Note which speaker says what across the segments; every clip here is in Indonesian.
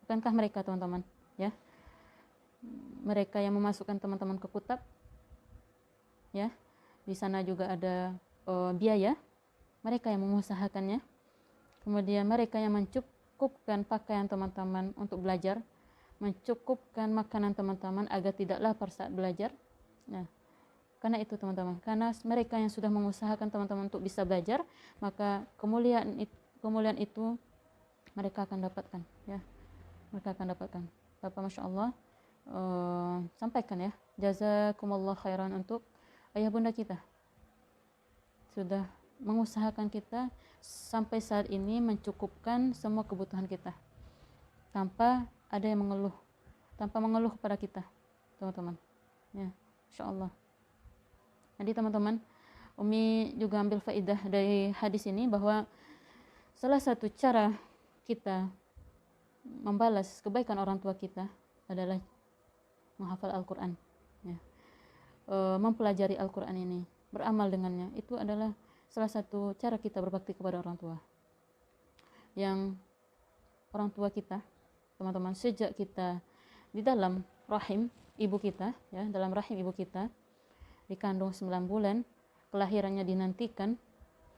Speaker 1: Bukankah mereka teman-teman, ya, mereka yang memasukkan teman-teman ke kutab, ya, di sana juga ada biaya, mereka yang mengusahakannya, kemudian mereka yang mencukupkan pakaian teman-teman untuk belajar, mencukupkan makanan teman-teman agar tidak lapar saat belajar. Nah, karena itu teman-teman, karena mereka yang sudah mengusahakan teman-teman untuk bisa belajar, maka kemuliaan itu mereka akan dapatkan, ya, mereka akan dapatkan. Bapak, masya Allah, sampaikan ya, jazakumullah khairan untuk ayah bunda kita, sudah mengusahakan kita sampai saat ini mencukupkan semua kebutuhan kita tanpa ada yang mengeluh, tanpa mengeluh kepada kita, teman-teman, ya, insya Allah. Jadi teman-teman, Umi juga ambil faidah dari hadis ini bahwa salah satu cara kita membalas kebaikan orang tua kita adalah menghafal Al-Quran, ya. Mempelajari Al-Quran ini, beramal dengannya, itu adalah salah satu cara kita berbakti kepada orang tua. Yang orang tua kita, teman-teman, sejak kita di dalam rahim ibu kita, ya, dalam rahim ibu kita, dikandung 9 bulan, kelahirannya dinantikan,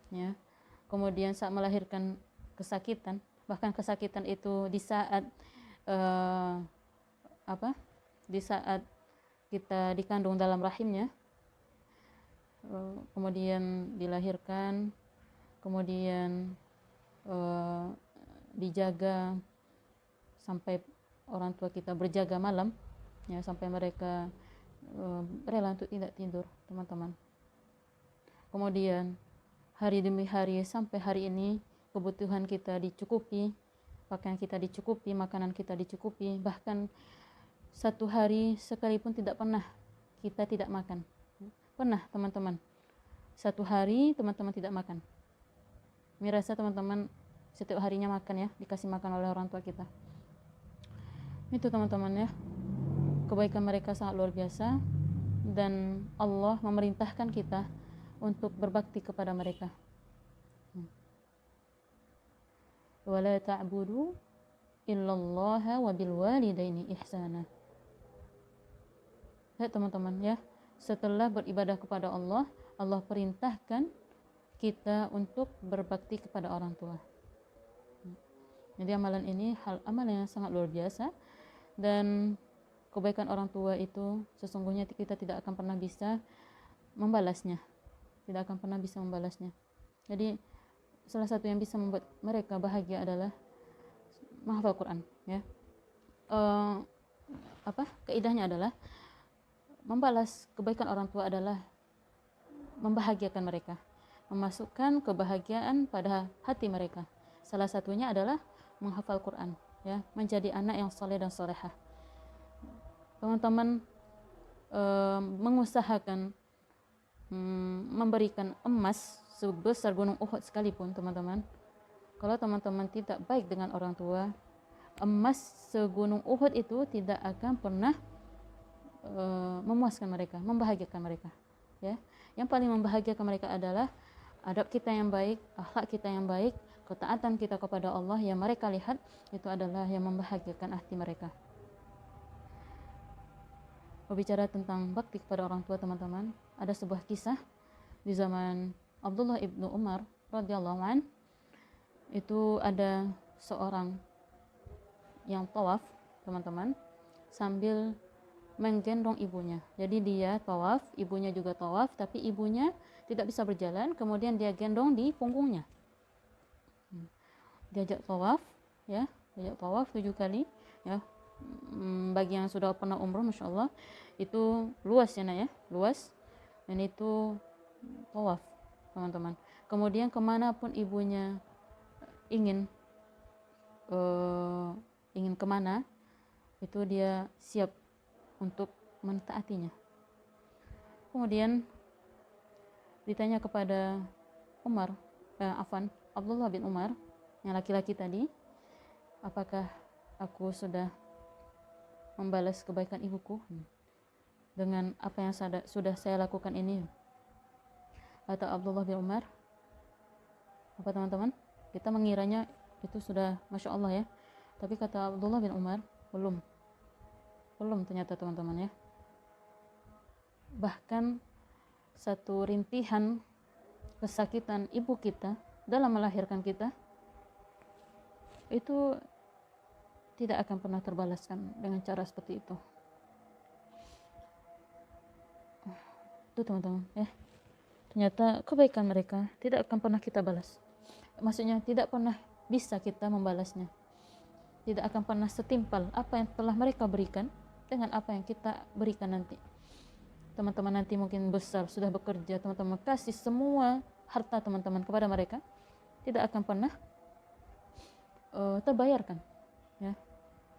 Speaker 1: ya, kemudian saat melahirkan kesakitan, bahkan kesakitan itu di saat di saat kita dikandung dalam rahimnya, kemudian dilahirkan, kemudian dijaga sampai orang tua kita berjaga malam, ya, sampai mereka rela untuk tidak tidur, teman-teman. Kemudian hari demi hari sampai hari ini kebutuhan kita dicukupi, pakaian kita dicukupi, makanan kita dicukupi, bahkan satu hari sekalipun tidak pernah kita tidak makan. Pernah teman-teman, satu hari teman-teman tidak makan? Merasa teman-teman setiap harinya makan, ya, dikasih makan oleh orang tua kita. Itu teman-teman, ya, kebaikan mereka sangat luar biasa, dan Allah memerintahkan kita untuk berbakti kepada mereka. Wala ta'budu illallaha wa bil walidaini ihsana. Ya teman-teman, ya, setelah beribadah kepada Allah, Allah perintahkan kita untuk berbakti kepada orang tua. Jadi amalan ini amalan yang sangat luar biasa, dan kebaikan orang tua itu sesungguhnya kita tidak akan pernah bisa membalasnya, tidak akan pernah bisa membalasnya. Jadi salah satu yang bisa membuat mereka bahagia adalah menghafal Quran, ya. Keidahnya adalah membalas kebaikan orang tua adalah membahagiakan mereka, memasukkan kebahagiaan pada hati mereka. Salah satunya adalah menghafal Quran, ya, menjadi anak yang saleh dan salehah. Teman-teman mengusahakan memberikan emas sebesar gunung Uhud sekalipun, teman-teman, kalau teman-teman tidak baik dengan orang tua, emas segunung Uhud itu tidak akan pernah memuaskan mereka, membahagiakan mereka, ya. Yang paling membahagiakan mereka adalah adab kita yang baik, akhlak kita yang baik, ketaatan kita kepada Allah yang mereka lihat, itu adalah yang membahagiakan hati mereka. Berbicara tentang bakti kepada orang tua, teman-teman, ada sebuah kisah di zaman Abdullah ibnu Umar radhiyallahu an. Itu ada seorang yang tawaf, teman-teman, sambil menggendong ibunya. Jadi dia tawaf, ibunya juga tawaf, tapi ibunya tidak bisa berjalan, kemudian dia gendong di punggungnya. Diajak tawaf, ya, diajak tawaf 7 kali, ya. Bagi yang sudah pernah umroh, masya Allah, itu luas, ya, nak, ya, luas, dan itu tawaf, teman-teman. Kemudian kemanapun ibunya ingin kemana, itu dia siap untuk mentaatinya. Kemudian ditanya kepada Abdullah bin Umar, yang laki-laki tadi, apakah aku sudah membalas kebaikan ibuku dengan apa yang sudah saya lakukan ini? Kata Abdullah bin Umar, apa teman-teman? Kita mengiranya itu sudah masya Allah, ya, Tapi kata Abdullah bin Umar, belum ternyata teman-teman ya. Bahkan satu rintihan kesakitan ibu kita dalam melahirkan kita itu tidak akan pernah terbalaskan dengan cara seperti itu. Itu teman-teman ya. Ternyata kebaikan mereka tidak akan pernah kita balas. Maksudnya tidak pernah bisa kita membalasnya. Tidak akan pernah setimpal apa yang telah mereka berikan dengan apa yang kita berikan nanti. Teman-teman nanti mungkin besar, sudah bekerja, teman-teman kasih semua harta teman-teman kepada mereka, tidak akan pernah terbayarkan ya.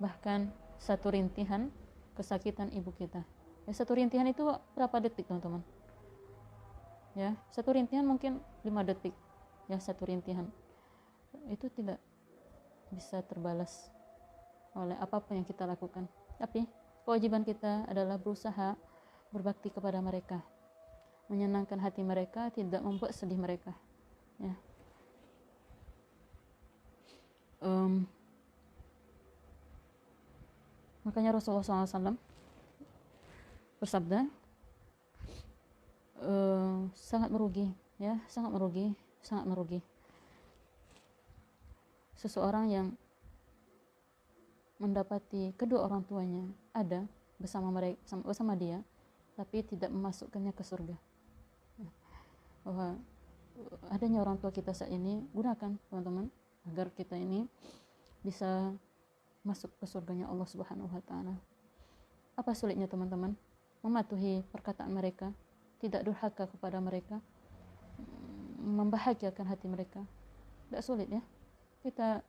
Speaker 1: Bahkan satu rintihan kesakitan ibu kita ya, satu rintihan itu berapa detik teman-teman ya, satu rintihan mungkin 5 detik ya, satu rintihan itu tidak bisa terbalas oleh apapun yang kita lakukan. Tapi kewajiban kita adalah berusaha berbakti kepada mereka, menyenangkan hati mereka, tidak membuat sedih mereka ya. Makanya Rasulullah SAW bersabda, sangat merugi ya, sangat merugi seseorang yang mendapati kedua orang tuanya ada bersama dia, tapi tidak memasukkannya ke surga. Bahwa adanya orang tua kita saat ini, gunakan teman-teman agar kita ini bisa masuk ke surganya Allah Subhanahu wa taala. Apa sulitnya teman-teman? Mematuhi perkataan mereka, tidak durhaka kepada mereka, membahagiakan hati mereka. Tidak sulit ya. Kita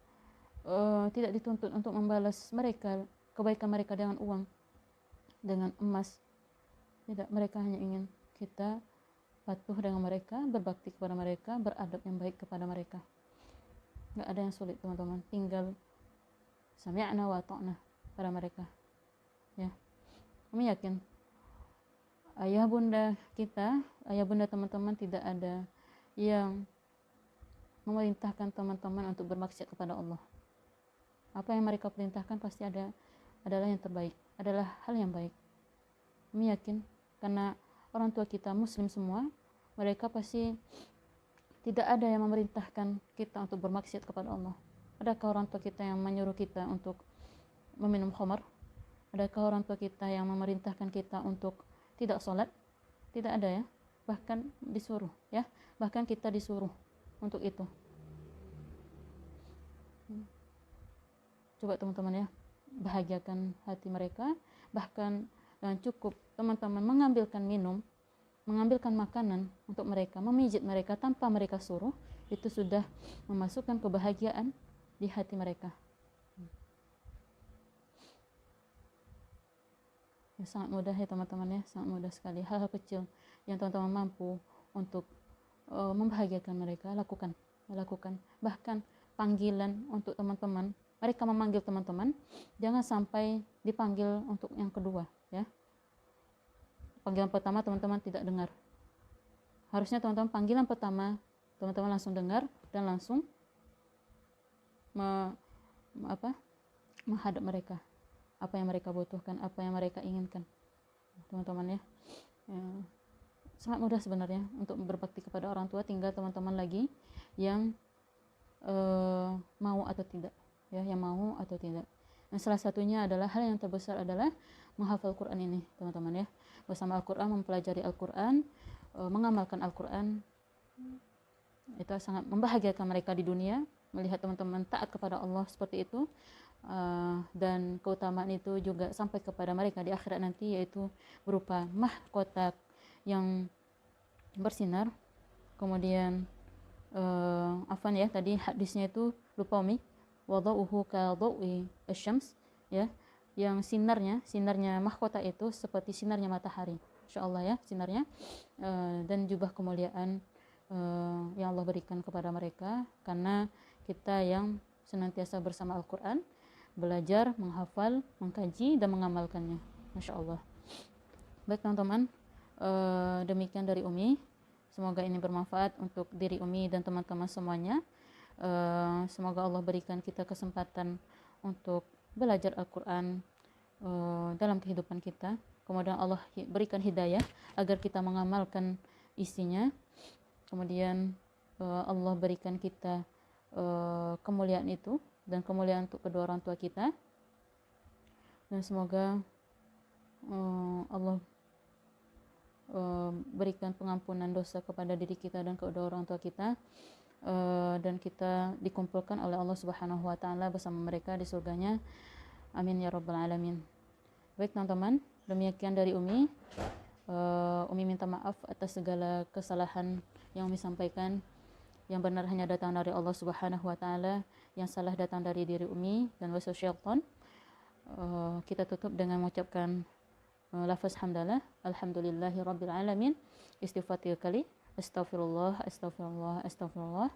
Speaker 1: tidak dituntut untuk membalas mereka, kebaikan mereka dengan uang, dengan emas. Tidak, mereka hanya ingin kita patuh dengan mereka, berbakti kepada mereka, beradab yang baik kepada mereka. Nggak ada yang sulit teman-teman, tinggal sami'na wa ta'na pada mereka ya. Kami yakin ayah bunda kita, ayah bunda teman-teman tidak ada yang memerintahkan teman-teman untuk bermaksiat kepada Allah. Apa yang mereka perintahkan pasti adalah yang terbaik, adalah hal yang baik. Kami yakin karena orang tua kita muslim semua, mereka pasti tidak ada yang memerintahkan kita untuk bermaksiat kepada Allah. Adakah orang tua kita yang menyuruh kita untuk meminum khamar? Adakah orang tua kita yang memerintahkan kita untuk tidak sholat? Tidak ada ya. Bahkan disuruh ya. Bahkan kita disuruh untuk itu. Coba teman-teman ya, bahagiakan hati mereka. Bahkan cukup teman-teman mengambilkan minum, mengambilkan makanan untuk mereka, memijit mereka tanpa mereka suruh, itu sudah memasukkan kebahagiaan di hati mereka. Ya, sangat mudah ya teman-teman ya, sangat mudah sekali. Hal-hal kecil yang teman-teman mampu untuk membahagiakan mereka, lakukan. Bahkan panggilan untuk teman-teman, mereka memanggil teman-teman, jangan sampai dipanggil untuk yang kedua ya. Panggilan pertama teman-teman tidak dengar. Harusnya teman-teman panggilan pertama teman-teman langsung dengar dan langsung menghadap mereka, apa yang mereka butuhkan, apa yang mereka inginkan teman-teman ya. Sangat mudah sebenarnya untuk berbakti kepada orang tua, tinggal teman-teman lagi yang mau atau tidak ya, yang mau atau tidak. Nah, salah satunya adalah hal yang terbesar adalah menghafal Quran ini teman-teman ya. Bersama Al-Quran, mempelajari Al-Quran, mengamalkan Al-Quran, itu sangat membahagiakan mereka di dunia, melihat teman-teman taat kepada Allah seperti itu, dan keutamaan itu juga sampai kepada mereka di akhirat nanti, yaitu berupa mahkota yang bersinar. Kemudian afan ya, tadi hadisnya itu lupa umi, wadauhu ka dawi asyams ya, yang sinarnya mahkota itu seperti sinarnya matahari, insyaallah ya sinarnya, dan jubah kemuliaan yang Allah berikan kepada mereka karena kita yang senantiasa bersama Al-Quran, belajar, menghafal, mengkaji dan mengamalkannya. Masya Allah. Baik teman-teman, demikian dari Umi. Semoga ini bermanfaat untuk diri Umi dan teman-teman semuanya. Semoga Allah berikan kita kesempatan untuk belajar Al-Quran dalam kehidupan kita. Kemudian Allah berikan hidayah agar kita mengamalkan isinya. Kemudian Allah berikan kita kemuliaan itu dan kemuliaan untuk kedua orang tua kita. Dan semoga Allah berikan pengampunan dosa kepada diri kita dan kedua orang tua kita, dan kita dikumpulkan oleh Allah Subhanahu wa taala bersama mereka di surganya. Amin ya rabbal alamin. Baik teman-teman, demikian dari Umi. Umi minta maaf atas segala kesalahan yang Umi sampaikan. Yang benar hanya datang dari Allah Subhanahu wa taala, yang salah datang dari diri Umi dan waswas syaitan. Kita tutup dengan mengucapkan lafaz hamdalah, alhamdulillahi rabbil alamin, istighfar 3 kali, astaghfirullah, astaghfirullah, astaghfirullah.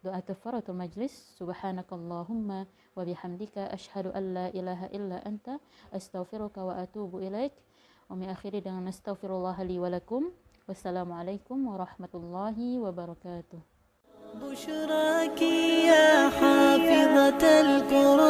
Speaker 1: Doa kafaratul majlis, subhanakallahumma wa bihamdika asyhadu an la ilaha illa anta astaghfiruka wa atubu ilaik. Wa mi akhiri dengan astaghfirullah li wa lakum. Wassalamualaikum warahmatullahi wabarakatuh.
Speaker 2: بشراك يا حافظة القرآن